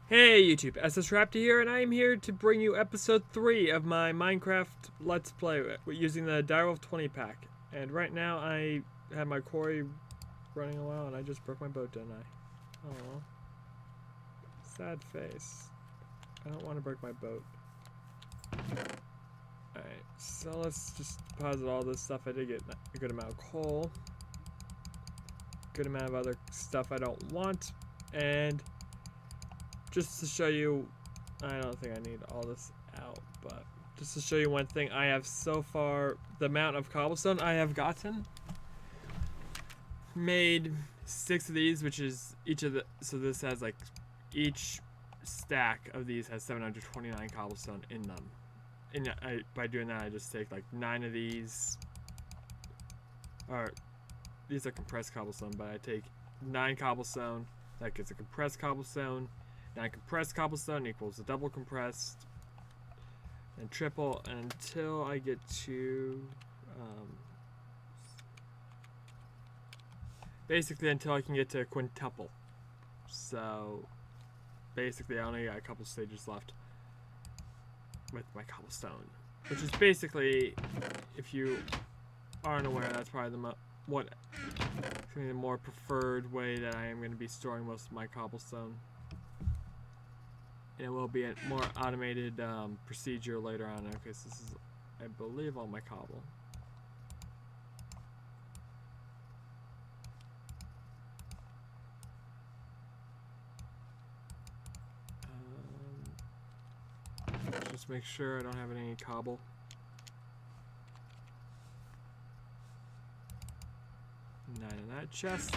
Hey YouTube, SS.Raptor here, and I am here to bring you episode 3 of my Minecraft Let's Play using the Direwolf20 pack. And right now I have my quarry running a while and I just broke my boat, didn't I? Aww. Sad face. I don't want to break my boat. Alright, so let's just deposit all this stuff. I did get a good amount of coal. Good amount of other stuff I don't want. And just to show you, I don't think I need all this out, but just to show you one thing I have so far, the amount of cobblestone I have gotten. Made 6 of these, which is each of the, so this has like, each stack of these has 729 cobblestone in them. And by doing that, I just take like 9 of these, or these are compressed cobblestone, but I take 9 cobblestone, that gets a compressed cobblestone. 9 compressed cobblestone equals a double compressed and triple until I get to basically until I can get to quintuple. So basically I only got a couple stages left with my cobblestone, which is basically, if you aren't aware, that's probably the more preferred way that I am going to be storing most of my cobblestone. And it will be a more automated procedure later on. Okay, so this is, I believe, all my cobble. Just make sure I don't have any cobble. None in that chest,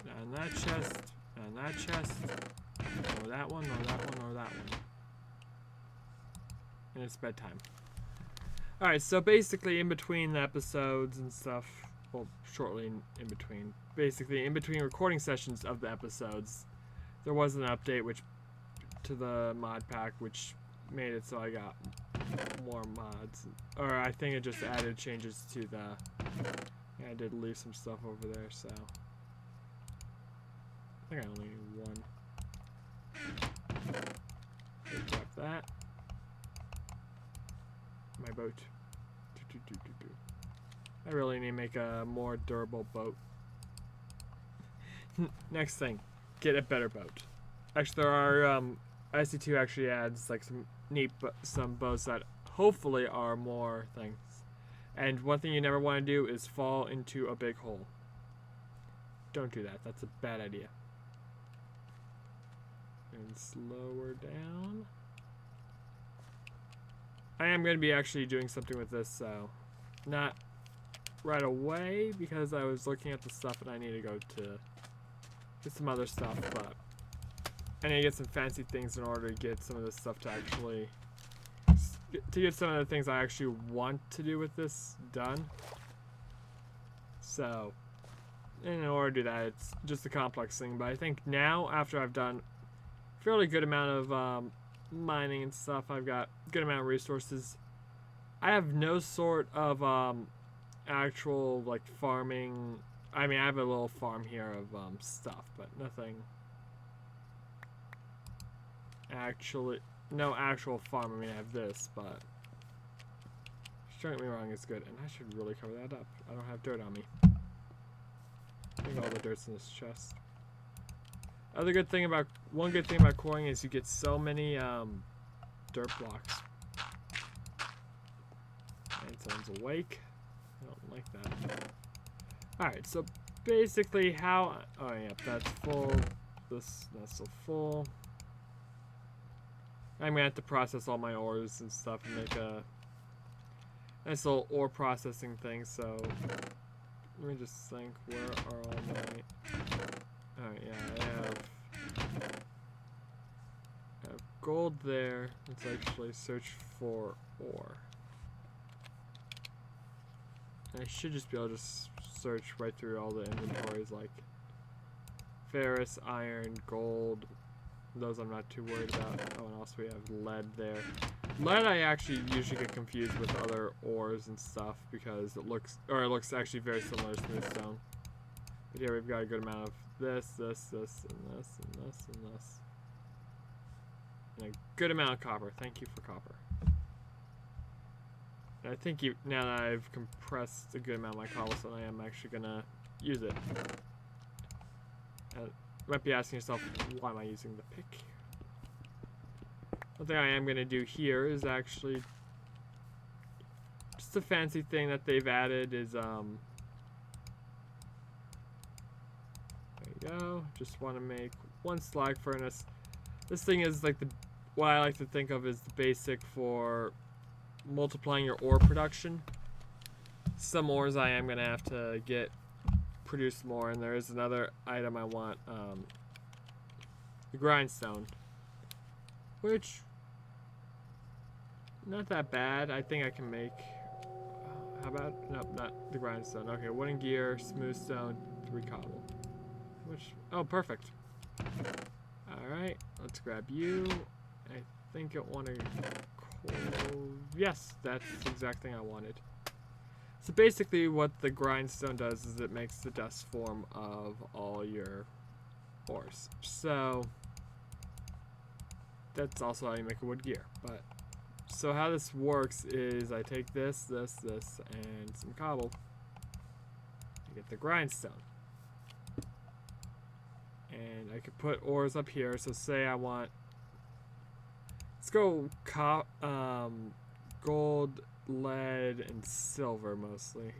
none in that chest, none in that chest. Nor that one, nor that one, nor that one. And it's bedtime. Alright, so basically in between the episodes and stuff, well, shortly in between, basically in between recording sessions of the episodes, there was an update to the mod pack, which made it so I got more mods. Or I think it just added changes to the, yeah, I did leave some stuff over there, so I think I only need one. Grab that. My boat. I really need to make a more durable boat. Next thing, get a better boat. Actually, there are IC2 actually adds like some neat some boats that hopefully are more things. And one thing you never want to do is fall into a big hole. Don't do that. That's a bad idea. And slower down. I am going to be actually doing something with this, so not right away because I was looking at the stuff and I need to go to get some other stuff, but I need to get some fancy things in order to get some of this stuff to actually, to get some of the things I actually want to do with this done. So in order to do that, it's just a complex thing, but I think now after I've done fairly good amount of mining and stuff, I've got good amount of resources. I have no sort of actual like farming. I mean, I have a little farm here of stuff, but nothing actually, no actual farm. I mean, I have this, but don't get me wrong, it's good, and I should really cover that up. I don't have dirt on me. I think all the dirt's in this chest. One good thing about quarrying is you get so many dirt blocks. And someone's awake. I don't like that. Alright, so basically how, oh yeah, that's full. That's still full. I'm gonna have to process all my ores and stuff and make a nice little ore processing thing, so let me just think, where are all my, alright, yeah, I have gold there. Let's actually search for ore. I should just be able to just search right through all the inventories, like ferrous, iron, gold. Those I'm not too worried about. Oh, and also we have lead there. Lead I actually usually get confused with other ores and stuff because it looks actually very similar to smooth stone. But here we've got a good amount of this, and this, and this, and this. and a good amount of copper. Thank you for copper. And I think now that I've compressed a good amount of my cobblestone, I am actually gonna use it. You might be asking yourself, why am I using the pick? One thing I am gonna do here is actually just a fancy thing that they've added is there you go. Just want to make one slag furnace. This thing is like what I like to think of as the basic for multiplying your ore production. Some ores I am gonna have to produce more, and there is another item I want, the grindstone, which not that bad. I think I can make. How about nope, not the grindstone. Okay, wooden gear, smooth stone, 3 cobble. Oh, perfect. Alright, let's grab you. I think it wanted coal. Yes, that's the exact thing I wanted. So basically what the grindstone does is it makes the dust form of all your ores. So that's also how you make a wood gear. But so how this works is I take this, and some cobble to get the grindstone. And I could put ores up here. So say I want, let's go gold, lead, and silver mostly.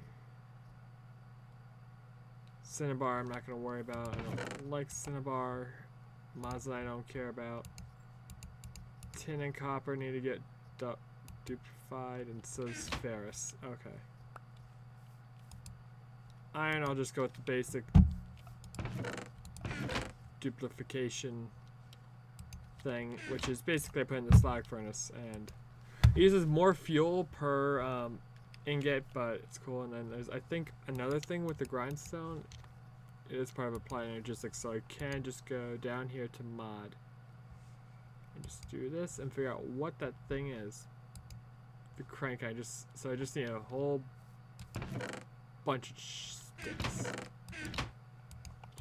Cinnabar I'm not going to worry about. I don't like cinnabar. Mazda I don't care about. Tin and copper need to get duplified, and so is ferrous. Okay. Iron I'll just go with the basic duplication thing, which is basically I put in the slag furnace, and it uses more fuel per ingot, but it's cool. And then there's I think another thing with the grindstone, it is part of applied energistics, so I can just go down here to mod and just do this and figure out what that thing is. The crank I just need a whole bunch of sticks.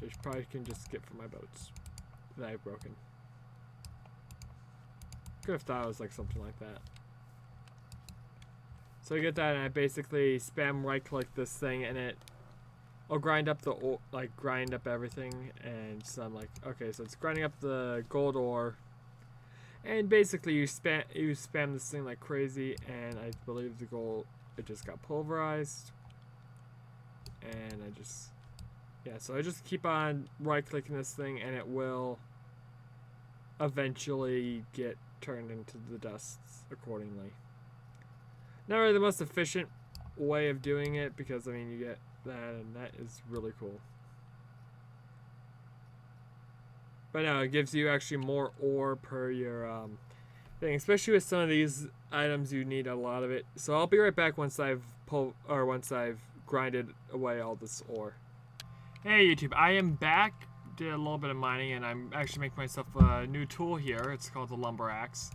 Which I probably can just get from my boats that I've broken. Could have thought it was like something like that. So I get that, and I basically spam right click this thing, and I'll grind up grind up everything. And so I'm like, okay, so it's grinding up the gold ore, and basically you spam this thing like crazy, and I believe the gold, it just got pulverized, and so I just keep on right-clicking this thing, and it will eventually get turned into the dusts accordingly. Not really the most efficient way of doing it, because I mean you get that, and that is really cool. But no, it gives you actually more ore per your thing, especially with some of these items. You need a lot of it. So I'll be right back once I've grinded away all this ore. Hey YouTube, I am back. Did a little bit of mining, and I'm actually making myself a new tool here. It's called the lumber axe.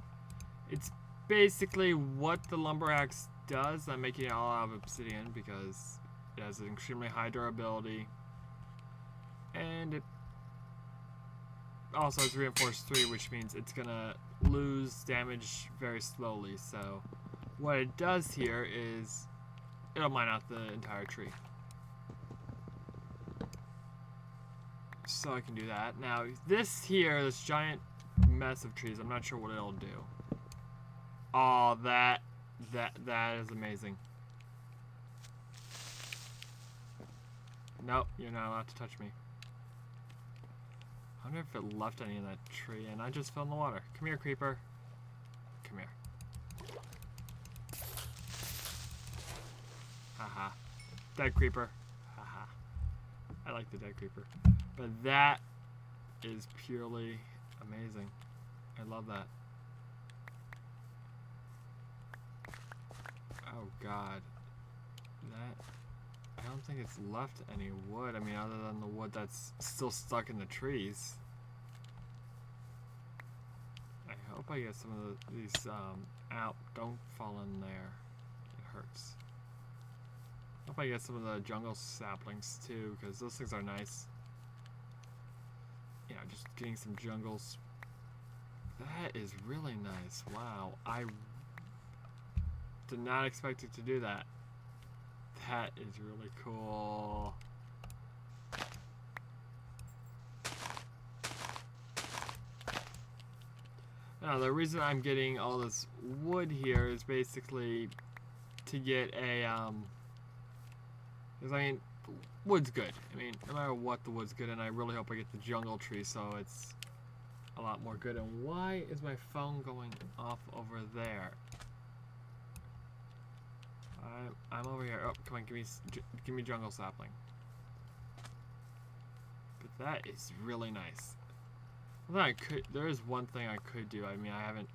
It's basically what the lumber axe does. I'm making it all out of obsidian because it has an extremely high durability, and it also has reinforced 3, which means it's gonna lose damage very slowly. So what it does here is it'll mine out the entire tree. So I can do that. Now this giant mess of trees, I'm not sure what it'll do. Oh, that is amazing. Nope, you're not allowed to touch me. I wonder if it left any of that tree, and I just fell in the water. Come here, creeper. Come here. Haha. Dead creeper. Haha. I like the dead creeper. But that is purely amazing. I love that. Oh god. I don't think it's left any wood. I mean, other than the wood that's still stuck in the trees. I hope I get some of these out. Don't fall in there. It hurts. Hope I get some of the jungle saplings too, because those things are nice. You know, just getting some jungles That is really nice. Wow. I did not expect it to do that. That is really cool. Now, the reason I'm getting all this wood here is basically to get a, because I mean, wood's good. I mean, no matter what, the wood's good, and I really hope I get the jungle tree, so it's a lot more good. And why is my phone going off over there? I'm over here. Oh, come on, give me jungle sapling. But that is really nice. There is one thing I could do. I mean, I haven't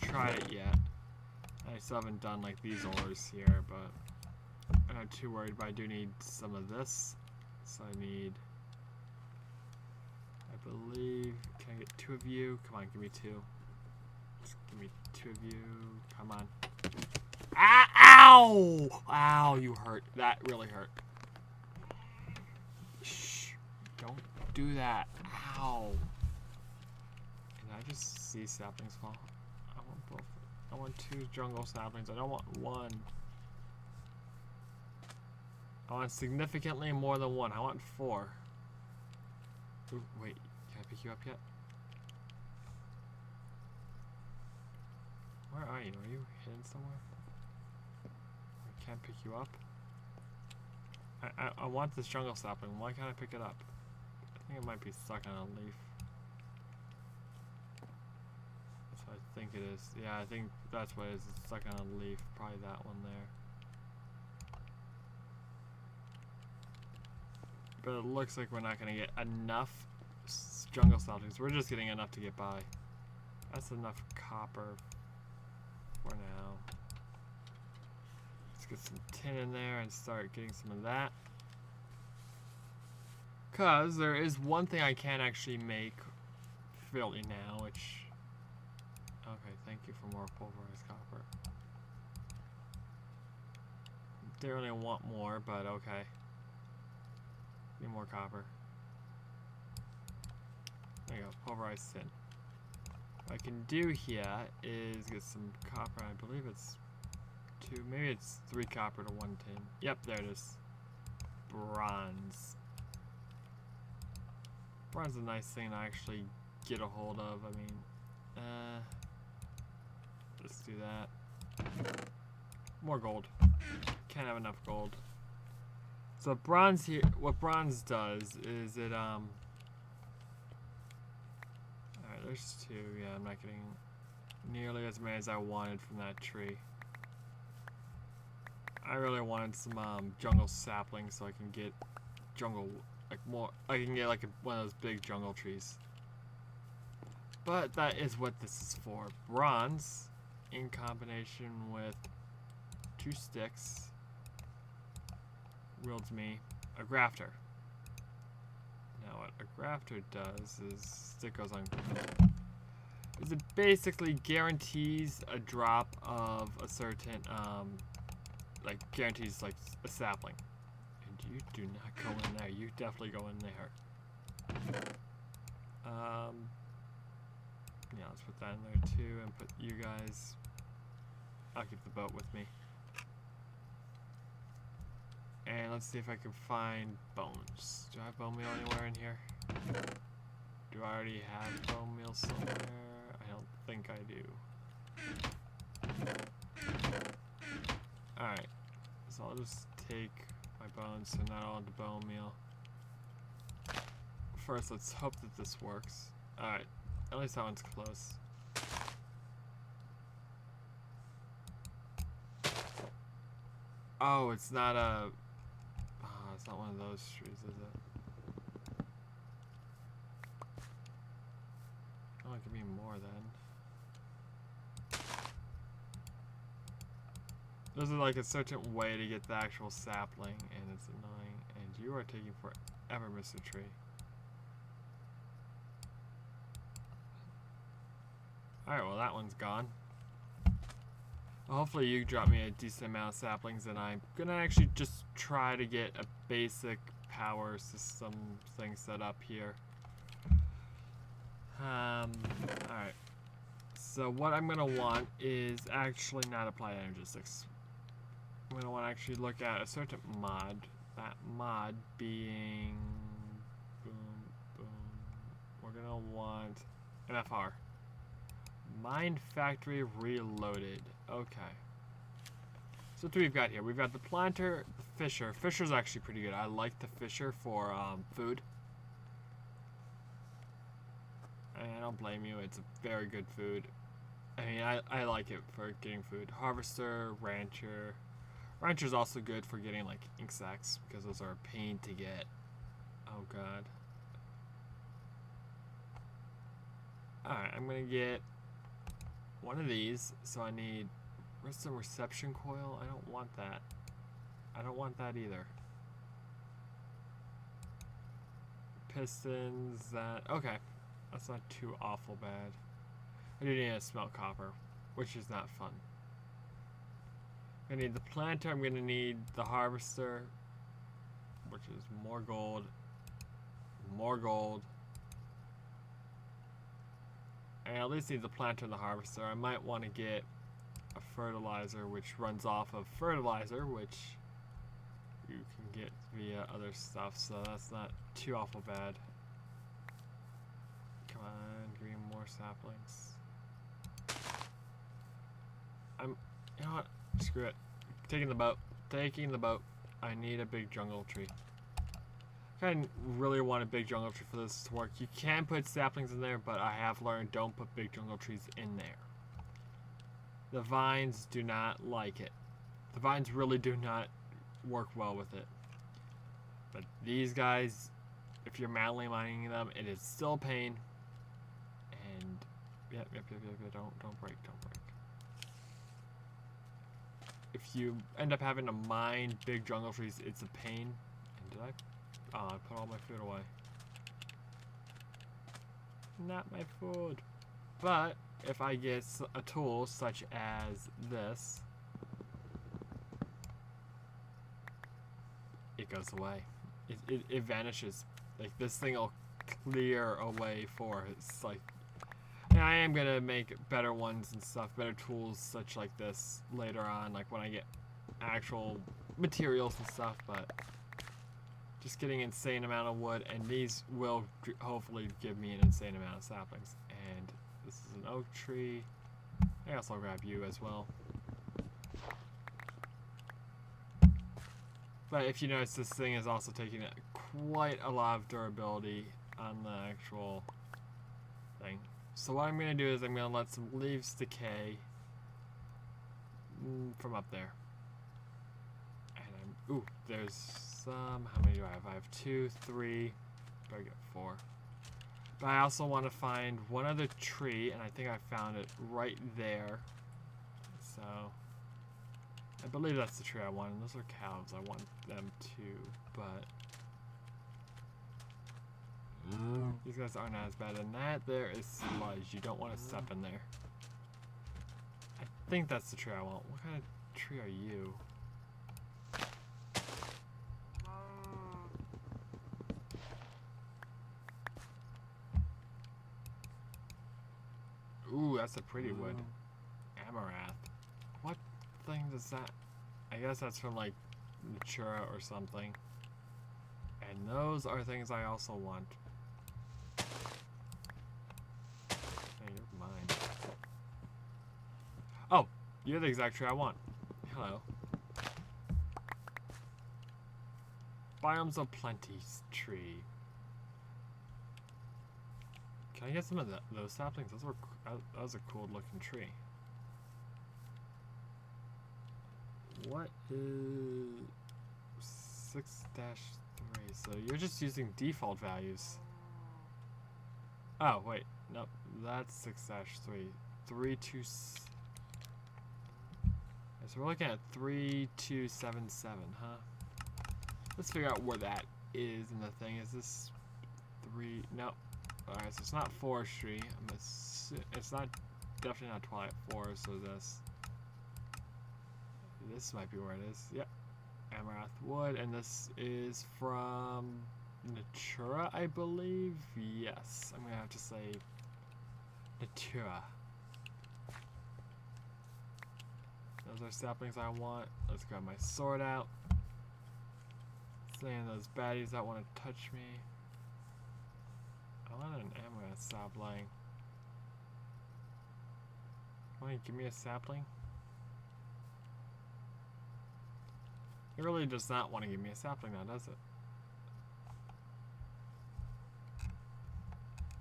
tried it yet. I still haven't done like these ores here, but I'm not too worried. But I do need some of this. So I need, I believe, can I get 2 of you? Come on, give me 2. Just give me 2 of you. Come on. Ah, ow! Ow, you hurt. That really hurt. Shh. Don't do that. Ow. I just see saplings fall. I want both. I want 2 jungle saplings. I don't want 1. I want significantly more than 1. I want 4. Ooh, wait. Can I pick you up yet? Where are you? Are you hidden somewhere? I can't pick you up. I want this jungle sapling. Why can't I pick it up? I think it might be stuck on a leaf. I think it is. Yeah, I think that's what it is. It's stuck on a leaf. Probably that one there. But it looks like we're not going to get enough jungle saplings. We're just getting enough to get by. That's enough copper for now. Let's get some tin in there and start getting some of that. Because there is one thing I can actually make fairly now, which... Okay, thank you for more pulverized copper. Didn't really want more, but okay. Need more copper. There you go, pulverized tin. What I can do here is get some copper. I believe it's 2, maybe it's 3 copper to 1 tin. Yep, there it is. Bronze. Bronze is a nice thing to actually get a hold of. I mean, let's do that. More gold. Can't have enough gold. So bronze here, what bronze does is it, alright, there's 2. Yeah, I'm not getting nearly as many as I wanted from that tree. I really wanted some, jungle saplings so I can get jungle, like more, I can get like one of those big jungle trees. But that is what this is for. Bronze, in combination with 2 sticks, wields me a grafter. Now what a grafter does is, stick goes on, is it basically guarantees a drop of a certain, like guarantees like a sapling. And you do not go in there. You definitely go in there. Yeah, let's put that in there too, and put you guys. I'll keep the boat with me. And let's see if I can find bones. Do I have bone meal anywhere in here? Do I already have bone meal somewhere? I don't think I do. Alright, so I'll just take my bones, so not all into bone meal. First, let's hope that this works. Alright, at least that one's close. Oh, it's not a... Oh, it's not one of those trees, is it? Oh, give me more then. There's like a certain way to get the actual sapling, and it's annoying. And you are taking forever, Mr. Tree. Alright, well that one's gone. Well, hopefully you drop me a decent amount of saplings, and I'm gonna actually just try to get a basic power system thing set up here. Alright. So what I'm gonna want is actually not apply energistics. I'm gonna want to actually look at a certain mod. That mod being boom, boom. We're gonna want MFR. Mind Factory Reloaded. Okay. So what do we've got here? We've got the planter, the fisher. Fisher's actually pretty good. I like the fisher for food. And I don't blame you. It's a very good food. I mean, I like it for getting food. Harvester, rancher. Rancher's also good for getting like ink sacs because those are a pain to get. Oh god. Alright, I'm gonna get one of these. So I need, where's some reception coil? I don't want that. I don't want that either. Pistons, that, okay. That's not too awful bad. I do need to smelt copper, which is not fun. I'm gonna need the planter, I'm gonna need the harvester, which is more gold, more gold. I at least need the planter and the harvester. I might want to get a fertilizer which runs off of fertilizer, which you can get via other stuff, so that's not too awful bad. Come on, give me more saplings. You know what? Screw it. Taking the boat. Taking the boat. I need a big jungle tree. I really want a big jungle tree for this to work. You can put saplings in there, but I have learned don't put big jungle trees in there. The vines do not like it. The vines really do not work well with it. But these guys, if you're manually mining them, it is still a pain. And yep, don't break, don't break. If you end up having to mine big jungle trees, it's a pain. And did I? Oh, I put all my food away. Not my food. But if I get a tool such as this, it goes away. It vanishes. Like this thing will clear away for it. It's like, and I am gonna make better ones and stuff, better tools such like this later on, like when I get actual materials and stuff, but just getting insane amount of wood, and these will hopefully give me an insane amount of saplings. And this is an oak tree. I guess I'll grab you as well. But if you notice, this thing is also taking quite a lot of durability on the actual thing. So what I'm going to do is I'm going to let some leaves decay from up there. And ooh, there's some, how many do I have? I have 2, 3, I get 4. But I also want to find one other tree, and I think I found it right there. So, I believe that's the tree I want, and those are cows. I want them too, but these guys aren't as bad. And that there is sludge. You don't want to step in there. I think that's the tree I want. What kind of tree are you? Ooh, that's a pretty wood. Amaranth. What thing does that? I guess that's from like Natura or something. And those are things I also want. Hey, you're mine. Oh, you're the exact tree I want. Hello. Biomes of Plenty tree. Can I get some of those saplings? That was a cool looking tree. What is 6-3? So you're just using default values. Oh wait, nope. That's 6-3. 3-2. So we're looking at 3277, huh? Let's figure out where that is in the thing. Is this 3? Nope. Alright, so it's not forestry. It's not, definitely not Twilight Forest, so this might be where it is. Yep. Amaranth wood, and this is from Natura, I believe. Yes, I'm gonna have to say Natura. Those are saplings I want. Let's grab my sword out. Slaying those baddies that want to touch me. I want an amaranth sapling. Why don't you give me a sapling? It really does not want to give me a sapling now, does it?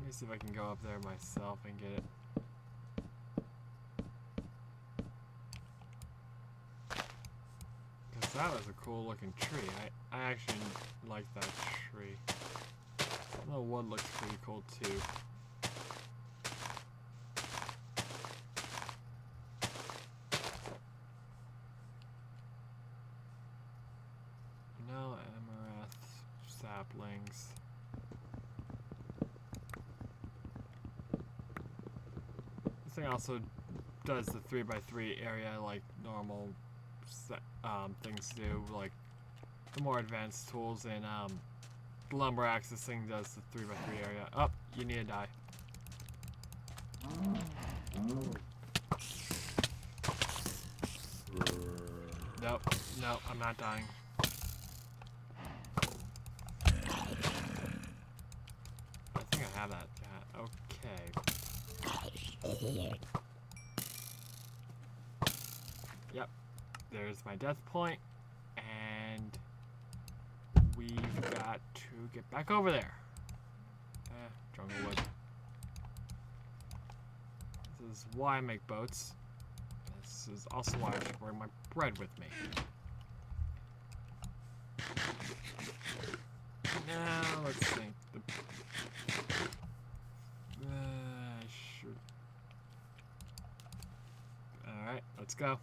Let me see if I can go up there myself and get it. Because that was a cool looking tree. I actually like that tree. The wood looks pretty cool too. No amaranth saplings. This thing also does the 3x3 area like normal things do, like the more advanced tools in lumber axe. This thing does the 3x3 area. Oh, you need to die. Nope, no, I'm not dying. I think I have that. Okay. Yep. There's my death point, and we've got to get back over there. Jungle wood. This is why I make boats. This is also why I should bring my bread with me. Now, let's think. Alright, let's go.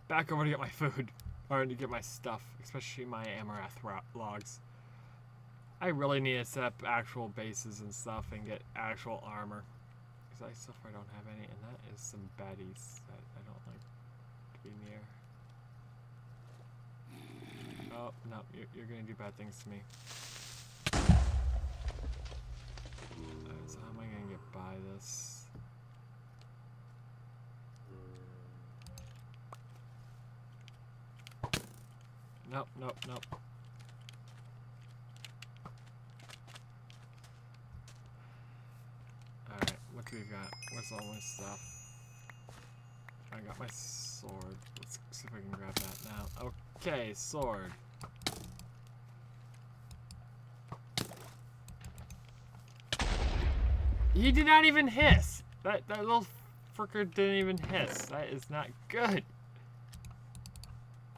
Back over to get my food. Or to get my stuff. Especially my amaranth logs. I really need to set up actual bases and stuff and get actual armor. Because I so far don't have any. And that is some baddies that I don't like to be near. Oh, no. You're going to do bad things to me. So how am I going to get by this? Nope, nope, nope. Alright, what do we got? Where's all my stuff? I got my sword. Let's see if I can grab that now. Okay, sword. He did not even hiss! That little fricker didn't even hiss. That is not good.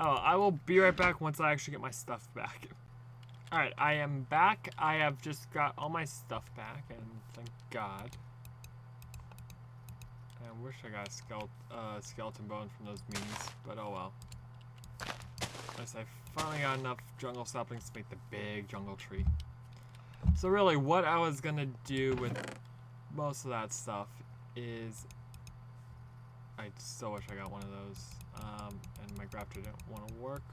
Oh, I will be right back once I actually get my stuff back. Alright, I am back. I have just got all my stuff back, and thank God. I wish I got a skeleton bone from those minis, but oh well. As I finally got enough jungle saplings to make the big jungle tree. So really, what I was gonna do with most of that stuff is... I so wish I got one of those. And my grafter didn't want to work.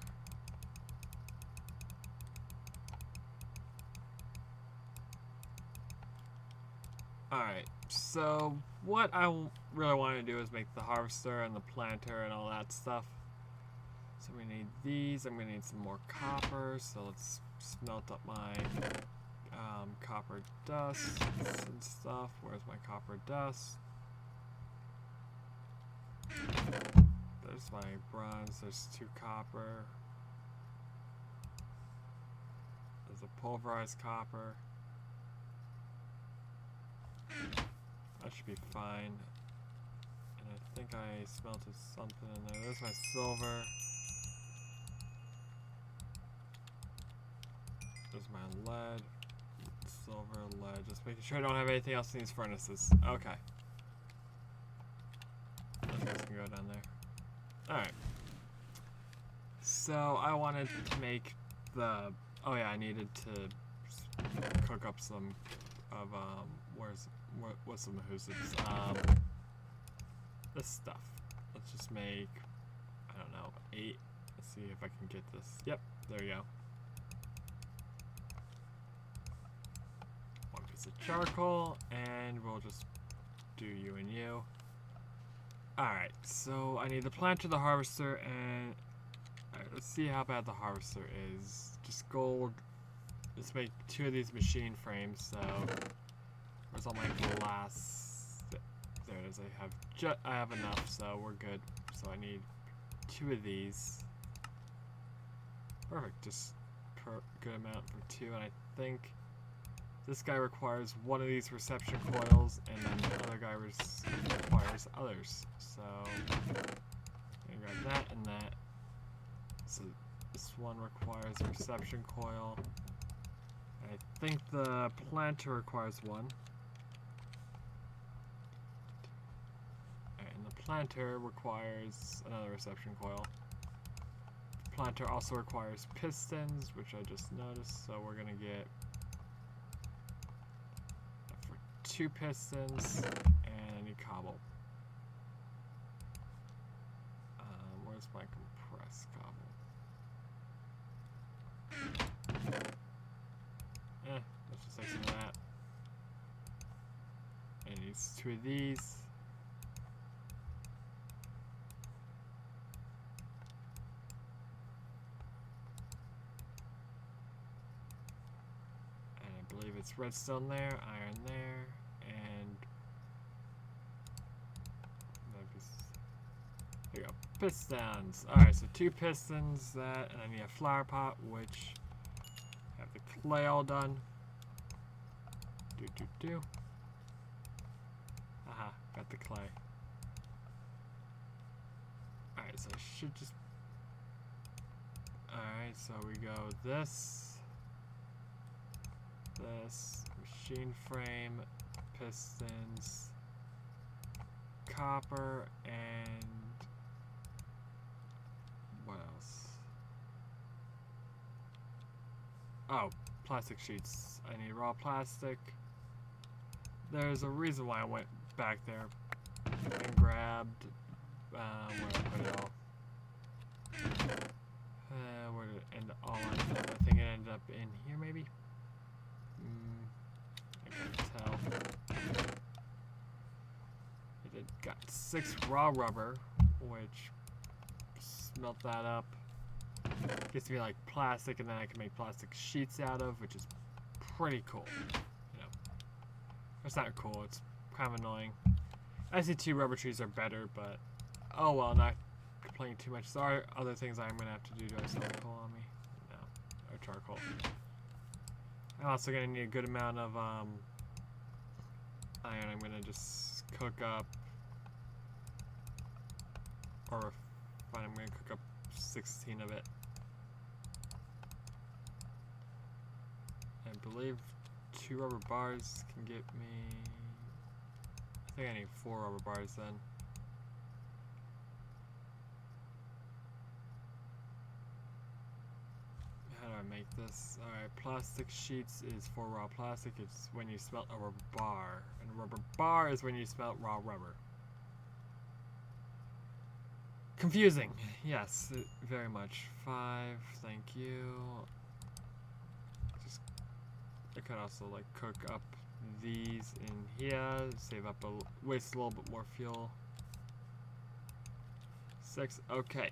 Alright, so what I really want to do is make the harvester and the planter and all that stuff. So we need these. I'm going to need some more copper, so let's smelt up my copper dust and stuff. Where's my copper dust? There's my bronze, there's 2 copper. There's a pulverized copper. That should be fine. And I think I smelted something in there. There's my silver. There's my lead. Silver, lead. Just making sure I don't have anything else in these furnaces. Okay. Those guys can go down there. Alright. So I wanted to make the... Oh yeah, I needed to cook up some of, what's some mahoosas? This stuff. Let's just make, I don't know, 8. Let's see if I can get this. Yep, there you go. 1 piece of charcoal, and we'll just do you and you. Alright, so I need the planter, the harvester, and... Alright, let's see how bad the harvester is. Just gold. Let's make 2 of these machine frames, so... Where's all my glass? There it is, I have enough, so we're good. So I need 2 of these. Perfect, just good amount for 2, and I think this guy requires 1 of these reception coils, and then the other guy requires others. So I'm gonna grab that and that. So this one requires a reception coil. I think the planter requires 1. And the planter requires another reception coil. The planter also requires pistons, which I just noticed, so we're gonna get 2 pistons, and I need cobble. Where's my compressed cobble? Let's just take some of that. And it needs 2 of these. And I believe it's redstone there, iron there. There you go. Pistons. Alright, so 2 pistons, that, and I need a flower pot, which I have the clay all done. Aha, got the clay. Alright, so I should just... Alright, so we go this, machine frame, pistons, copper, and what else? Oh, plastic sheets. I need raw plastic. There's a reason why I went back there and grabbed where did I put it all? Where did it end all on? I think it ended up in here maybe? I can't tell. It got 6 raw rubber, which smelt that up. Gets me like plastic, and then I can make plastic sheets out of, which is pretty cool. You know, it's not cool. It's kind of annoying. SC2 rubber trees are better, but oh well. Not complaining too much. There are other things I'm gonna have to do. Do I have some coal on me? No, or charcoal. I'm also gonna need a good amount of iron. I'm gonna just cook up, or fine, I'm gonna cook up 16 of it. I believe 2 rubber bars can get me... I think I need 4 rubber bars then. How do I make this? Alright, plastic sheets is for raw plastic. It's when you smelt a rubber bar. And a rubber bar is when you smelt raw rubber. Confusing. Yes, very much. 5, thank you. I could also like cook up these in here, save up waste a little bit more fuel. 6, okay.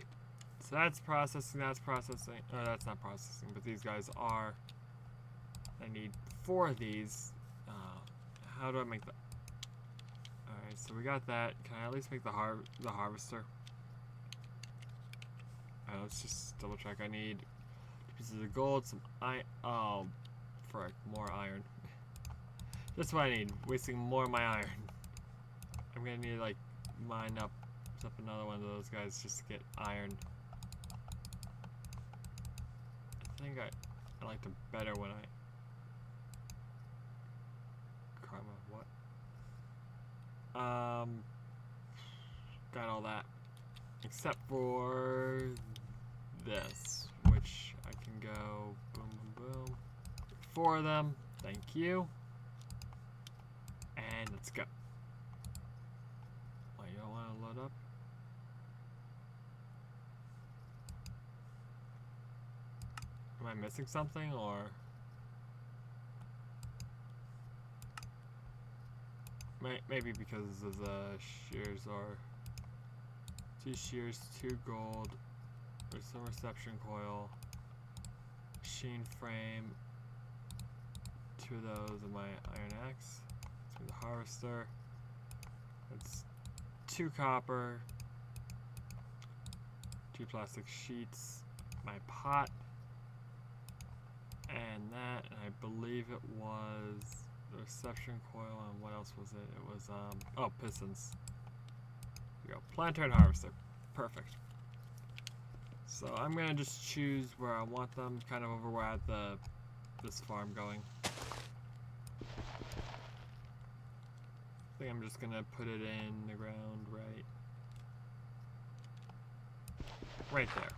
So that's processing, that's processing. That's not processing, but these guys are. I need 4 of these. How do I make that? Alright, so we got that. Can I at least make the harvester? Alright, let's just double check. I need 2 pieces of gold, some iron. Oh, frick, more iron. That's what I need. Wasting more of my iron. I'm gonna need like mine up another one of those guys just to get iron. I think I liked it better when I karma what? Got all that except for this, which I can go boom boom boom. 4 of them, thank you. And let's go. Oh, you don't want to load up? Am I missing something, or? Maybe because of the shears, or 2 shears, 2 gold. There's some reception coil. Machine frame. 2 of those of my iron axe. Through the harvester. That's 2 copper. 2 plastic sheets. My pot. And that, and I believe it was the reception coil, and what else was it? It was, oh, pistons. Here we go. Planter and harvester. Perfect. So I'm gonna just choose where I want them, kind of over where I had this farm going. I think I'm just gonna put it in the ground right there.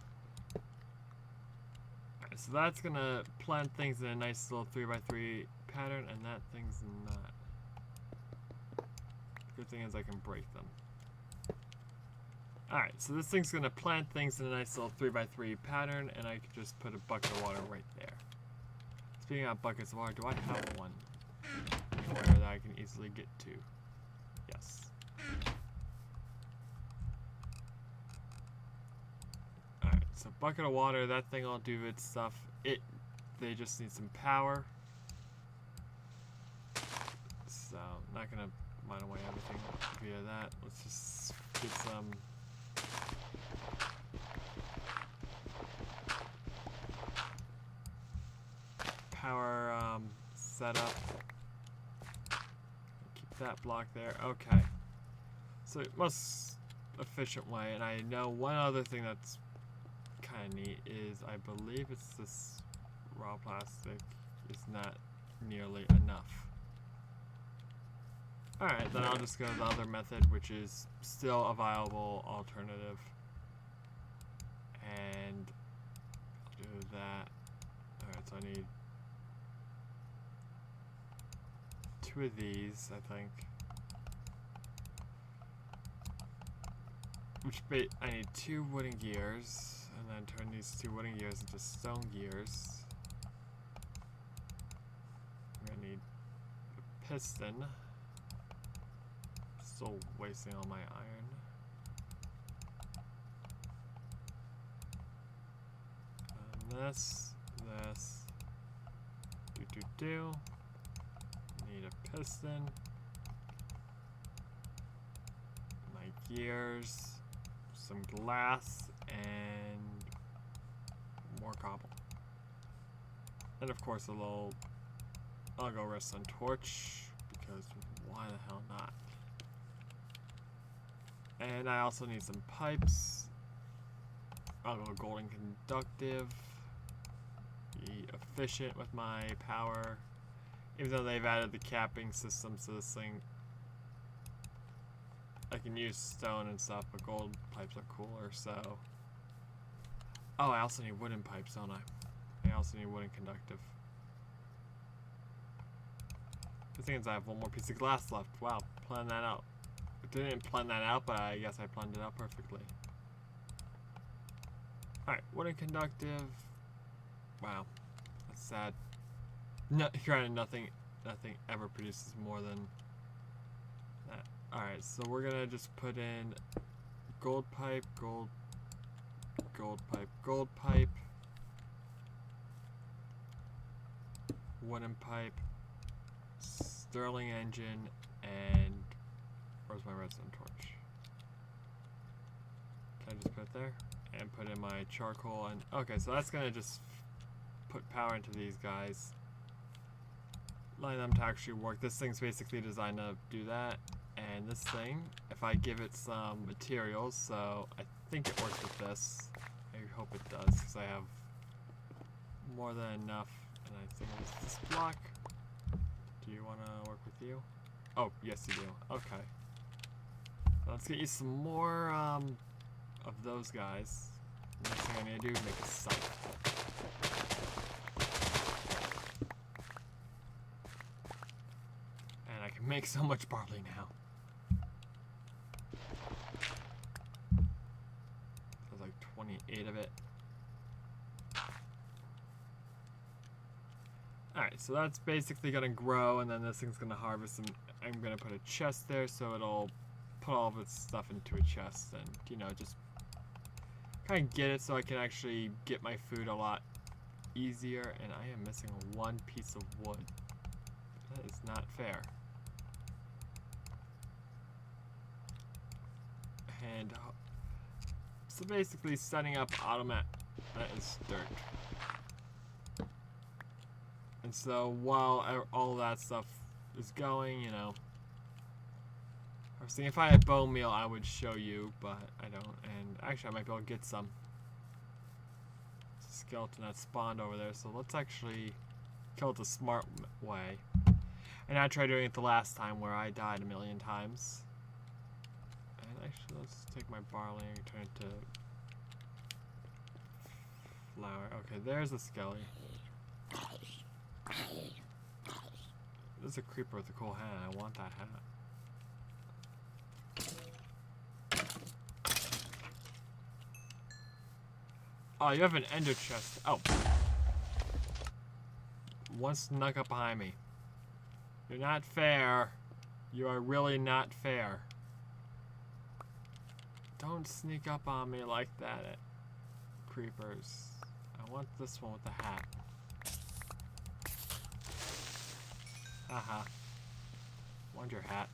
Alright, so that's gonna plant things in a nice little 3x3 pattern, and that thing's not. The good thing is I can break them. Alright, so this thing's gonna plant things in a nice little 3x3 pattern, and I can just put a bucket of water right there. Speaking of buckets of water, do I have one anywhere that I can easily get to? Yes. Alright, so bucket of water, that thing will do its stuff. They just need some power. So, not gonna mine away everything via that. Let's just get some power set up. Keep that block there. Okay. So most efficient way, and I know one other thing that's kind of neat is I believe it's this raw plastic is not nearly enough. Alright, then I'll just go to the other method, which is still a viable alternative. And I'll do that. Alright, so I need 2 of these, I think. I need 2 wooden gears, and then turn these 2 wooden gears into stone gears. I'm gonna need a piston. Still wasting all my iron. And this. Need a piston. My gears. Some glass and more cobble. And of course I'll go rest on torch, because why the hell not? And I also need some pipes. I'll go golden conductive. Be efficient with my power. Even though they've added the capping system to this thing, I can use stone and stuff, but gold pipes are cooler, so. Oh, I also need wooden pipes, don't I? I also need wooden conductive. The thing is, I have one more piece of glass left. Wow, plan that out. I didn't plan that out, but I guess I planned it out perfectly. Alright, wooden conductive. Wow, that's sad. No, granted, nothing ever produces more than that. Alright, so we're gonna just put in gold pipe, gold pipe, wooden pipe, sterling engine, and where's my redstone torch? Can I just put it there? And put in my charcoal, and okay, so that's gonna just put power into these guys. Allow them to actually work. This thing's basically designed to do that. And this thing, if I give it some materials, so I think it works with this. I hope it does, because I have more than enough. And I think it's this block. Do you want to work with you? Oh, yes you do. Okay. Let's get you some more of those guys. Next thing I need to do is make a site. And I can make so much barley now. There's like 28 of it. Alright, so that's basically gonna grow, and then this thing's gonna harvest, and I'm gonna put a chest there so it'll put all of its stuff into a chest and, you know, just kind of get it so I can actually get my food a lot easier. And I am missing one piece of wood. That is not fair. And so basically setting up automat, that is dirt. And so while all that stuff is going, you know, I was thinking if I had bone meal I would show you, but I don't. And actually I might be able to get some. There's a skeleton that spawned over there, so let's actually kill it the smart way. And I tried doing it the last time where I died a million times. And actually let's take my barley and turn it to flour. Okay, there's a skelly. There's a creeper with a cool hat. I want that hat. Oh, you have an ender chest. Oh. One snuck up behind me. You're not fair. You are really not fair. Don't sneak up on me like that, creepers. I want this one with the hat. Haha. Want your hat.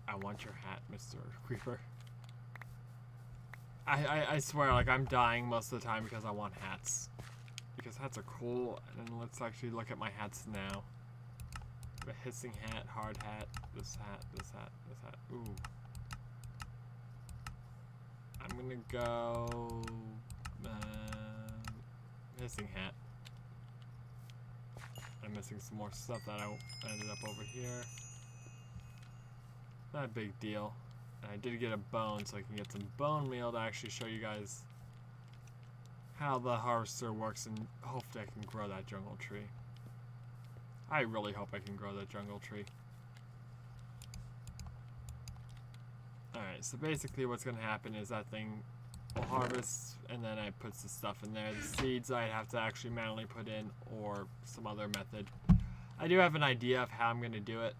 I want your hat, Mr. Creeper. I swear, like, I'm dying most of the time because I want hats. Because hats are cool, and let's actually look at my hats now. A hissing hat, hard hat, this hat, this hat, this hat. Ooh. I'm gonna go... hissing hat. I'm missing some more stuff that I ended up over here. Not a big deal. And I did get a bone, so I can get some bone meal to actually show you guys how the harvester works, and hopefully I can grow that jungle tree. I really hope I can grow that jungle tree. Alright, so basically what's going to happen is that thing will harvest, and then it puts the stuff in there. The seeds I'd have to actually manually put in, or some other method. I do have an idea of how I'm going to do it.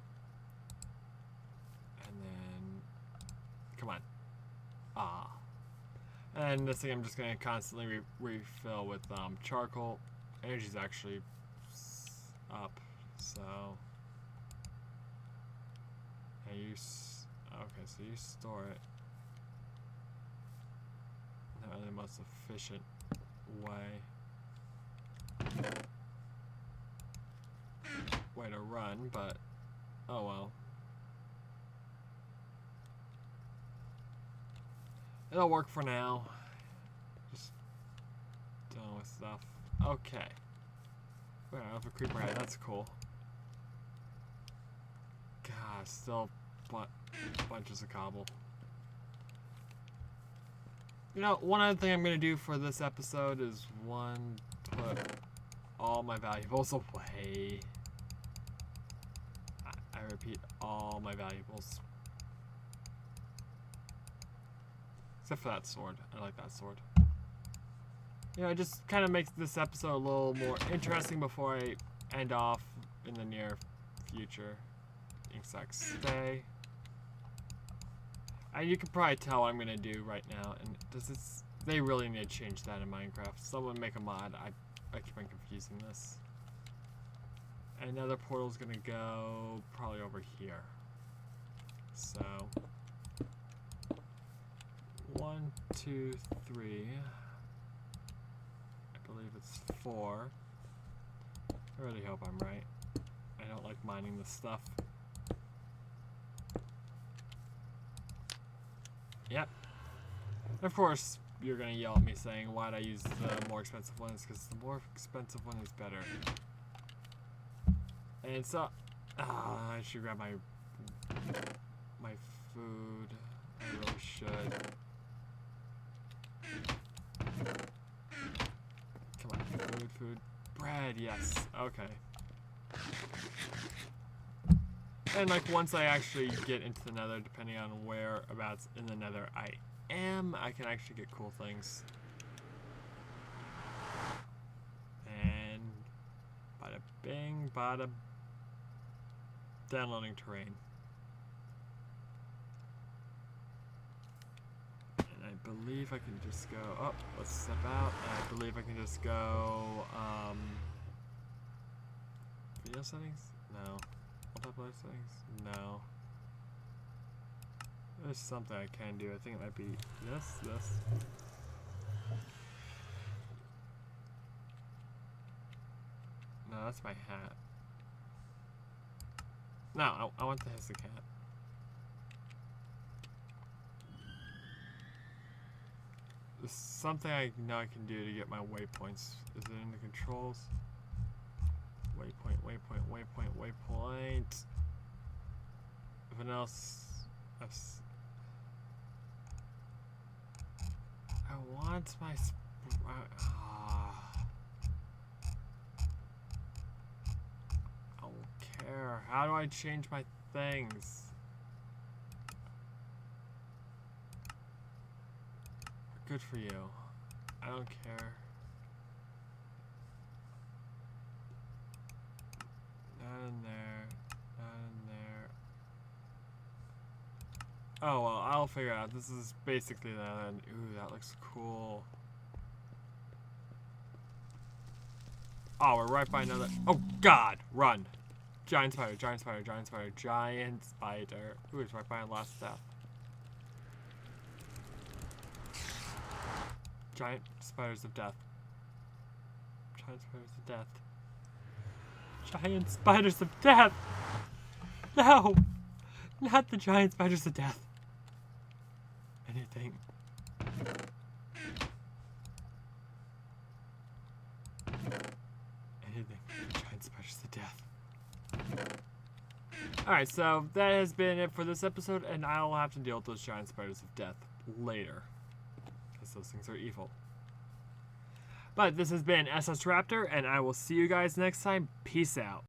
And then... come on. Ah. And this thing I'm just going to constantly refill with charcoal. Energy's actually up, so... and you... okay, so you store it. Not really the most efficient way to run, but oh well. It'll work for now. Just dealing with stuff. Okay. Wait, I have a creeper head. That's cool. God, still bunches of cobble. You know, one other thing I'm going to do for this episode is, one, put all my valuables away. I repeat, all my valuables. Except for that sword. I like that sword. You know, it just kind of makes this episode a little more interesting before I end off in the near future. Insect stay. And you can probably tell what I'm going to do right now. And does this... they really need to change that in Minecraft. Someone make a mod. I keep on confusing this. And another portal's going to go probably over here. So... 1, 2, 3. I believe it's 4. I really hope I'm right. I don't like mining this stuff. Yep. Of course, you're gonna yell at me saying, why'd I use the more expensive ones? Because the more expensive one is better. And so, I should grab my food. I really should. Come on, food. Bread, yes. Okay. And like once I actually get into the nether, depending on whereabouts in the nether I am, I can actually get cool things. And bada bing, bada downloading terrain. believe I can just go, oh, let's step out. I believe I can just go, video settings? No. Multiplayer settings? No. There's something I can do. I think it might be this. No, that's my hat. No, I want the Hissing hat. There's something I know I can do to get my waypoints. Is it in the controls? Waypoint. Everything else, I want my. I don't care. How do I change my things? Good for you. I don't care. Not in there. Not in there. Oh well, I'll figure it out. This is basically that. Ooh, that looks cool. Oh, we're right by another. Oh God, run! Giant spider, giant spider, giant spider, giant spider. Ooh, it's right by the last step. Giant spiders of death. Giant spiders of death. Giant spiders of death! No! Not the giant spiders of death. Anything. Anything. Giant spiders of death. Alright, so that has been it for this episode, and I'll have to deal with those giant spiders of death later. Those things are evil. But this has been SS.Raptor, and I will see you guys next time. Peace out.